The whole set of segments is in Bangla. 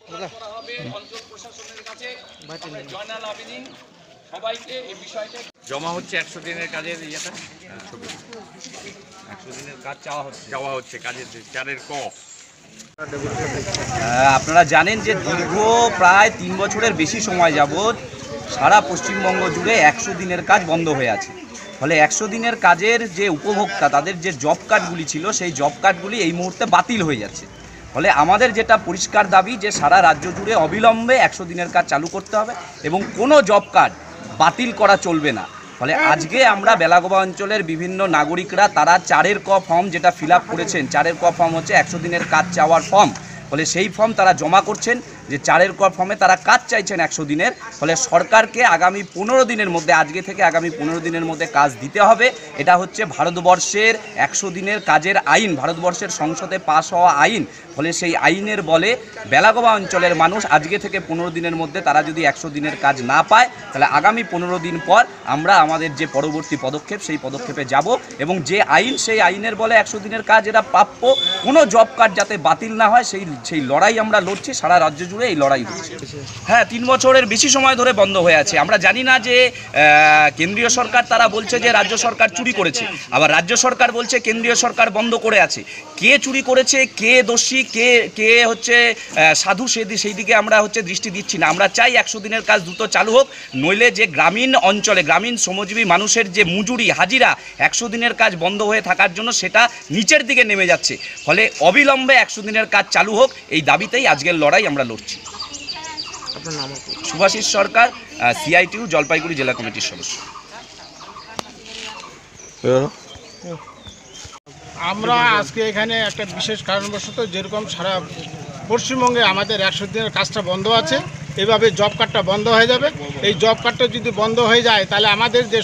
অঞ্চল প্রশাসনের কাছে জয়নাল আবেদীন সবাইকে এই বিষয়টা জমা হচ্ছে 100 দিনের কাজের ইয়েটা, ছবি 100 দিনের কাজ চাওয়া হচ্ছে কাজের চারের ক। আপনারা জানেন যে দীর্ঘ প্রায় 3 বছরের বেশি সময় যাবৎ সারা পশ্চিমবঙ্গ জুড়ে 100 দিনের কাজ বন্ধ হয়ে আছে। ফলে 100 দিনের কাজের যে উপভোক্তা তাদের যে জব কার্ডগুলি ছিল সেই জব কার্ডগুলি এই মুহূর্তে বাতিল হয়ে যাচ্ছে। ফলে আমাদের যেটা পরিষ্কার দাবি যে সারা রাজ্য জুড়ে অবিলম্বে 100 দিনের কাজ চালু করতে হবে এবং কোনো জব কার্ড বাতিল করা চলবে না। ফলে আজকে আমরা বেলাগোবা অঞ্চলের বিভিন্ন নাগরিকরা তারা 4 ক ফর্ম যেটা ফিল আপ করেছেন, 4 ক ফর্ম হচ্ছে 100 দিনের কাজ চাওয়ার ফর্ম। ফলে সেই ফর্ম তারা জমা করছেন যে 4 ক ফর্মে তারা কাজ চাইছেন 100 দিনের। ফলে সরকারকে আগামী 15 দিনের মধ্যে, আজকে থেকে আগামী 15 দিনের মধ্যে কাজ দিতে হবে। এটা হচ্ছে ভারতবর্ষের 100 দিনের কাজের আইন, ভারতবর্ষের সংসদে পাশ হওয়া আইন। ফলে সেই আইনের বলে বেলাগোবা অঞ্চলের মানুষ আজকে থেকে 15 দিনের মধ্যে তারা যদি 100 দিনের কাজ না পায় তাহলে আগামী 15 দিন পর আমরা আমাদের যে পরবর্তী পদক্ষেপ সেই পদক্ষেপে যাব এবং যে আইন সেই আইনের বলে 100 দিনের কাজ এরা প্রাপ্য, কোনো জব কার্ড যাতে বাতিল না হয় সেই লড়াই আমরা লড়ছি। সারা রাজ্য জুড়ে এই লড়াই হচ্ছে। হ্যাঁ, 3 বছরের বেশি সময় ধরে বন্ধ হয়ে আছে। আমরা জানি না যে কেন্দ্রীয় সরকার তারা বলছে যে রাজ্য সরকার চুরি করেছে, আবার রাজ্য সরকার বলছে কেন্দ্রীয় সরকার বন্ধ করে আছে। কে চুরি করেছে, কে দোষী, কে হচ্ছে সাধু সেই দিকে আমরা দৃষ্টি দিচ্ছি না। আমরা চাই 100 দিনের কাজ দ্রুত চালু হোক, নইলে যে গ্রামীণ অঞ্চলে গ্রামীণ শ্রমজীবী মানুষের যে মজুরি হাজিরা 100 দিনের কাজ বন্ধ হয়ে থাকার জন্য সেটা নিচের দিকে নেমে যাচ্ছে। ফলে অবিলম্বে 100 দিনের কাজ চালু হোক, এই দাবিতেই আজকের লড়াই আমরা লড়ছি। শুভাশিস সরকার, CITU জলপাইগুড়ি জেলা কমিটির সদস্য। আমরা আজকে এখানে একটা বিশেষ কারণবশত, যেরকম সারা পশ্চিমবঙ্গে আমাদের 100 দিনের কাজটা বন্ধ আছে, এইভাবে জব কার্ডটা বন্ধ হয়ে যাবে। এই জব কার্ডটা যদি বন্ধ হয়ে যায় তাহলে আমাদের যে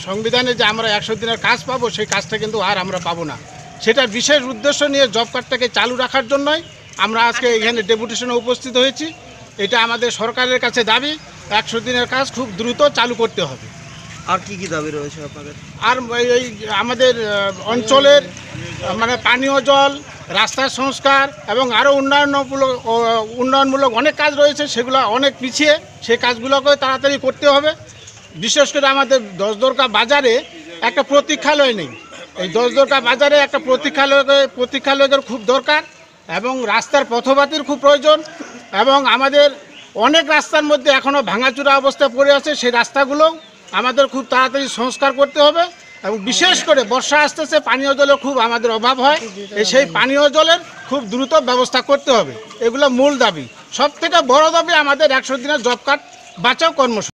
সংবিধানে যে আমরা 100 দিনের কাজ পাবো সেই কাজটা কিন্তু আর আমরা পাবো না। সেটার বিশেষ উদ্দেশ্য নিয়ে জব কার্ডটাকে চালু রাখার জন্যই আমরা আজকে এখানে ডেপুটেশনে উপস্থিত হয়েছি। এটা আমাদের সরকারের কাছে দাবি, 100 দিনের কাজ খুব দ্রুত চালু করতে হবে। আর কি কি দাবি রয়েছে আপনাদের? আর এই আমাদের অঞ্চলের মানে পানীয় জল, রাস্তার সংস্কার এবং আরও উন্নয়নমূলক অনেক কাজ রয়েছে, সেগুলো অনেক পিছিয়ে, সেই কাজগুলোকে তাড়াতাড়ি করতে হবে। বিশেষ করে আমাদের দশদরকা বাজারে একটা প্রতীক্ষালয় নেই। এই দশদরকা বাজারে একটা প্রতীক্ষালয়ের খুব দরকার এবং রাস্তার পথবাতির খুব প্রয়োজন। এবং আমাদের অনেক রাস্তার মধ্যে এখনও ভাঙাচুরা অবস্থায় পড়ে আছে, সেই রাস্তাগুলো আমাদের খুব তাড়াতাড়ি সংস্কার করতে হবে। এবং বিশেষ করে বর্ষা আসতেছে, পানীয় জলের খুব আমাদের অভাব হয়, সেই পানীয় জলের খুব দ্রুত ব্যবস্থা করতে হবে। এগুলো মূল দাবি। সবথেকে বড় দাবি আমাদের 100 দিনের জব কার্ড বাঁচাও কর্মসূচি।